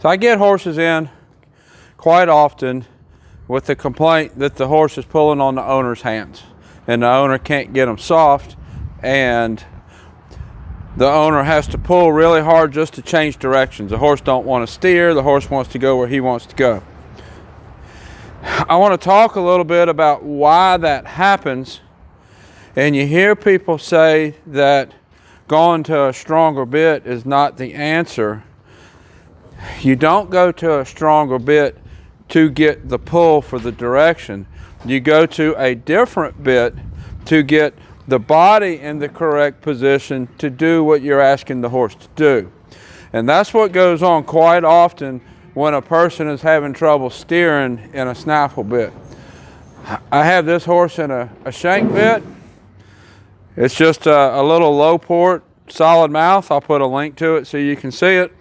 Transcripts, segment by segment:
So I get horses in quite often with the complaint that the horse is pulling on the owner's hands and the owner can't get them soft, and the owner has to pull really hard just to change directions. The horse don't want to steer, the horse wants to go where he wants to go. I want to talk a little bit about why that happens. And you hear people say that going to a stronger bit is not the answer. You don't go to a stronger bit to get the pull for the direction. You go to a different bit to get the body in the correct position to do what you're asking the horse to do. And that's what goes on quite often when a person is having trouble steering in a snaffle bit. I have this horse in a shank bit. It's just a little low port, solid mouth. I'll put a link to it so you can see it.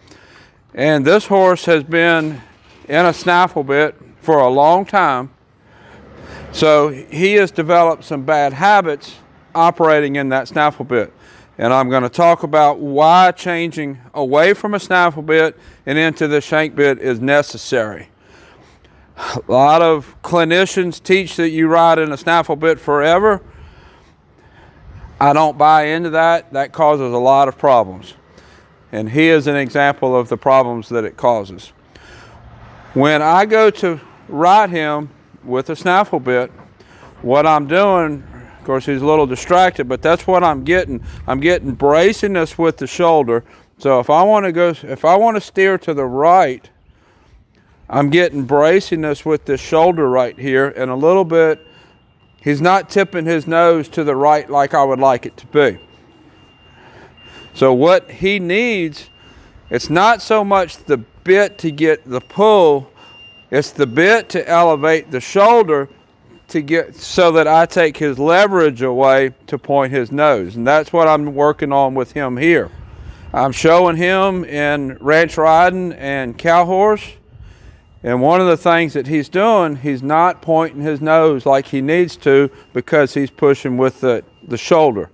And this horse has been in a snaffle bit for a long time. So he has developed some bad habits operating in that snaffle bit. And I'm going to talk about why changing away from a snaffle bit and into the shank bit is necessary. A lot of clinicians teach that you ride in a snaffle bit forever. I don't buy into that. That causes a lot of problems. And he is an example of the problems that it causes. When I go to ride him with a snaffle bit, what I'm doing, of course he's a little distracted, but that's what I'm getting. I'm getting braciness with the shoulder. So if I want to steer to the right, I'm getting braciness with the shoulder right here, and a little bit, he's not tipping his nose to the right like I would like it to be. So what he needs, it's not so much the bit to get the pull, it's the bit to elevate the shoulder to get so that I take his leverage away to point his nose. And that's what I'm working on with him here. I'm showing him in ranch riding and cow horse. And one of the things that he's doing, he's not pointing his nose like he needs to because he's pushing with the shoulder.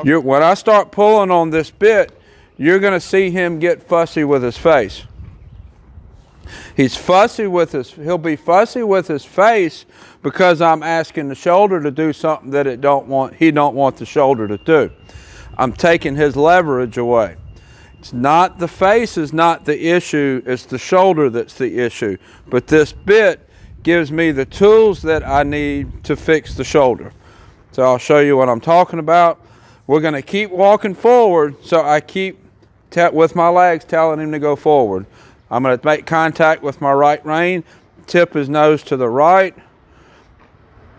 When I start pulling on this bit, you're going to see him get fussy with his face. He'll be fussy with his face because I'm asking the shoulder to do something that he don't want the shoulder to do. I'm taking his leverage away. It's not the face is not the issue, it's the shoulder that's the issue. But this bit gives me the tools that I need to fix the shoulder. So I'll show you what I'm talking about. We're going to keep walking forward, so I keep with my legs telling him to go forward. I'm going to make contact with my right rein, tip his nose to the right,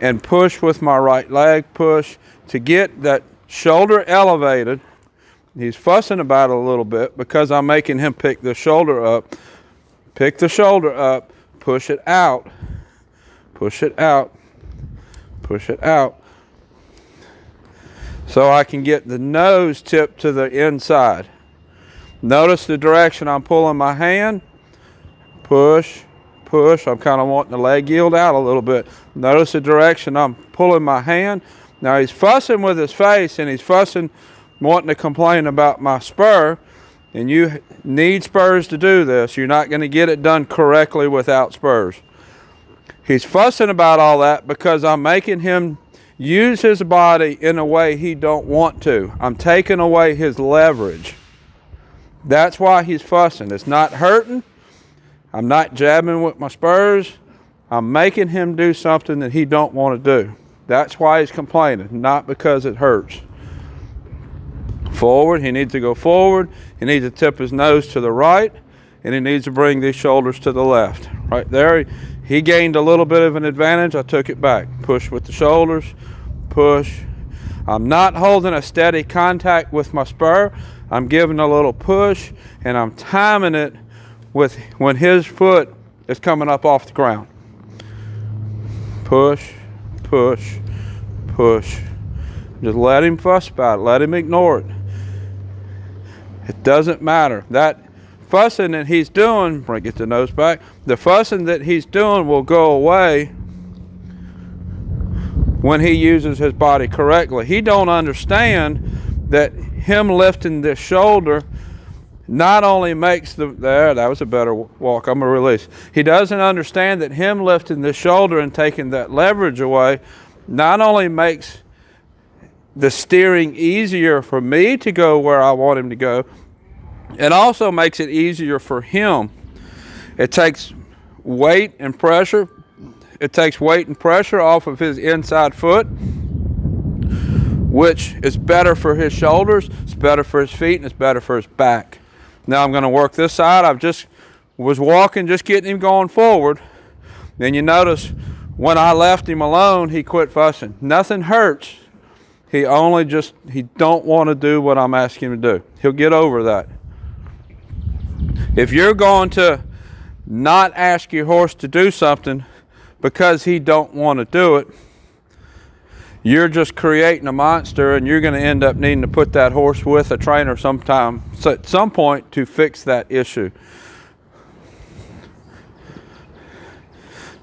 and push with my right leg, push to get that shoulder elevated. He's fussing about it a little bit because I'm making him pick the shoulder up. Pick the shoulder up, push it out, push it out, push it out. So I can get the nose tipped to the inside. Notice the direction I'm pulling my hand. Push, push. I'm kind of wanting the leg yield out a little bit. Notice the direction I'm pulling my hand. Now he's fussing with his face and he's fussing, wanting to complain about my spur. And you need spurs to do this. You're not going to get it done correctly without spurs. He's fussing about all that because I'm making him use his body in a way he don't want to. I'm taking away his leverage. That's why he's fussing. It's not hurting. I'm not jabbing with my spurs. I'm making him do something that he don't want to do. That's why he's complaining, not because it hurts. Forward, he needs to go forward. He needs to tip his nose to the right, and he needs to bring these shoulders to the left. Right there, he gained a little bit of an advantage. I took it back. Push with the shoulders, push. I'm not holding a steady contact with my spur. I'm giving a little push, and I'm timing it with when his foot is coming up off the ground. Push, push, push. Just let him fuss about it. Let him ignore it. It doesn't matter. That fussing that he's doing, get the nose back, the fussing that he's doing will go away when he uses his body correctly. He don't understand that him lifting this shoulder not only makes that was a better walk, I'm gonna release. He doesn't understand that him lifting the shoulder and taking that leverage away not only makes the steering easier for me to go where I want him to go, it also makes it easier for him. It takes weight and pressure. It takes weight and pressure off of his inside foot, which is better for his shoulders, it's better for his feet, and it's better for his back. Now I'm going to work this side. I just was walking, just getting him going forward. Then you notice when I left him alone, he quit fussing. Nothing hurts. He don't want to do what I'm asking him to do. He'll get over that. If you're going to not ask your horse to do something because he don't want to do it, you're just creating a monster, and you're going to end up needing to put that horse with a trainer at some point to fix that issue.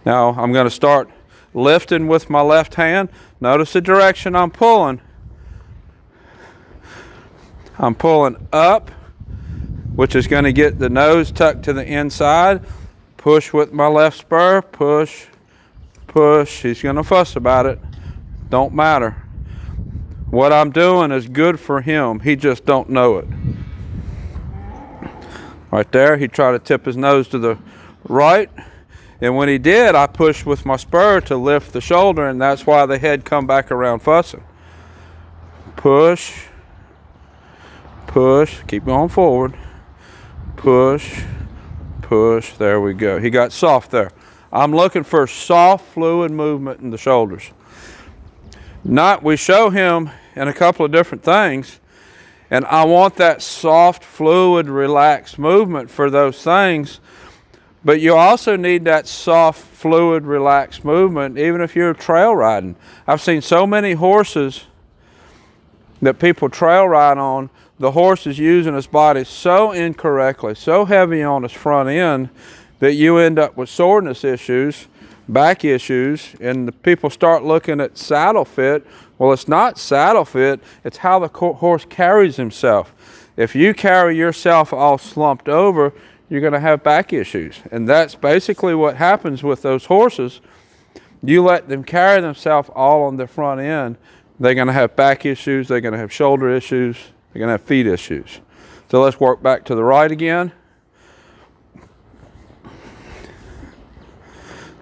Now I'm going to start lifting with my left hand. Notice the direction I'm pulling. I'm pulling up, which is going to get the nose tucked to the inside. Push with my left spur, push, push. He's going to fuss about it. Don't matter. What I'm doing is good for him. He just don't know it. Right there, he tried to tip his nose to the right. And when he did, I pushed with my spur to lift the shoulder, and that's why the head come back around fussing. Push, push, keep going forward. Push, push, there we go. He got soft there. I'm looking for soft, fluid movement in the shoulders. We show him in a couple of different things, and I want that soft, fluid, relaxed movement for those things. But you also need that soft, fluid, relaxed movement even if you're trail riding. I've seen so many horses that people trail ride on, the horse is using his body so incorrectly, so heavy on his front end, that you end up with soreness issues, back issues, and the people start looking at saddle fit. Well, it's not saddle fit, it's how the horse carries himself. If you carry yourself all slumped over, you're going to have back issues. And that's basically what happens with those horses. You let them carry themselves all on the front end, they're going to have back issues, they're going to have shoulder issues, they're going to have feet issues. So let's work back to the right again.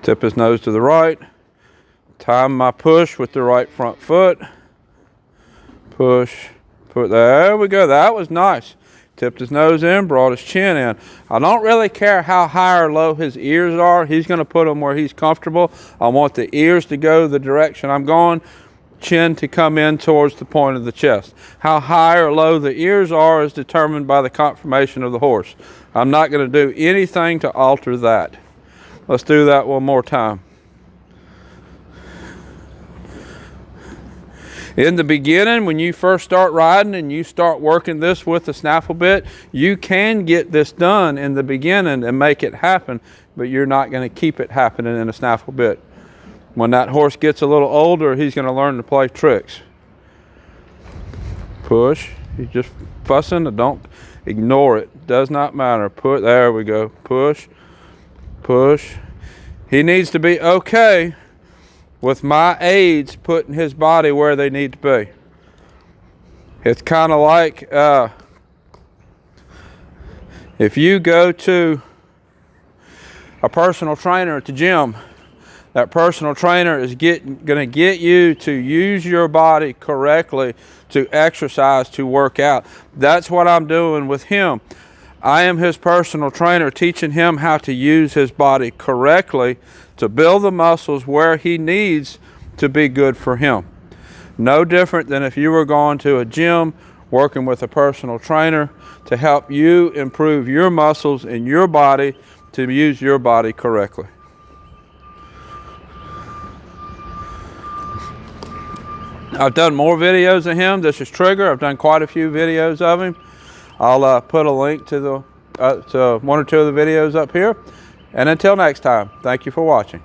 Tip his nose to the right. Time my push with the right front foot. Push, put, there we go, that was nice. Tipped his nose in, brought his chin in. I don't really care how high or low his ears are. He's going to put them where he's comfortable. I want the ears to go the direction I'm going, chin to come in towards the point of the chest. How high or low the ears are is determined by the conformation of the horse. I'm not going to do anything to alter that. Let's do that one more time. In the beginning, when you first start riding and you start working this with the snaffle bit, you can get this done in the beginning and make it happen, but you're not going to keep it happening in a snaffle bit. When that horse gets a little older, he's going to learn to play tricks. Push. He's just fussing. Don't ignore it. Does not matter. There we go. Push. Push. He needs to be okay with my aids putting his body where they need to be. It's kind of like if you go to a personal trainer at the gym, that personal trainer is going to get you to use your body correctly, to exercise, to work out. That's what I'm doing with him. I am his personal trainer, teaching him how to use his body correctly to build the muscles where he needs to be good for him. No different than if you were going to a gym, working with a personal trainer to help you improve your muscles in your body to use your body correctly. I've done more videos of him. This is Trigger. I've done quite a few videos of him. I'll put a link to one or two of the videos up here. And until next time, thank you for watching.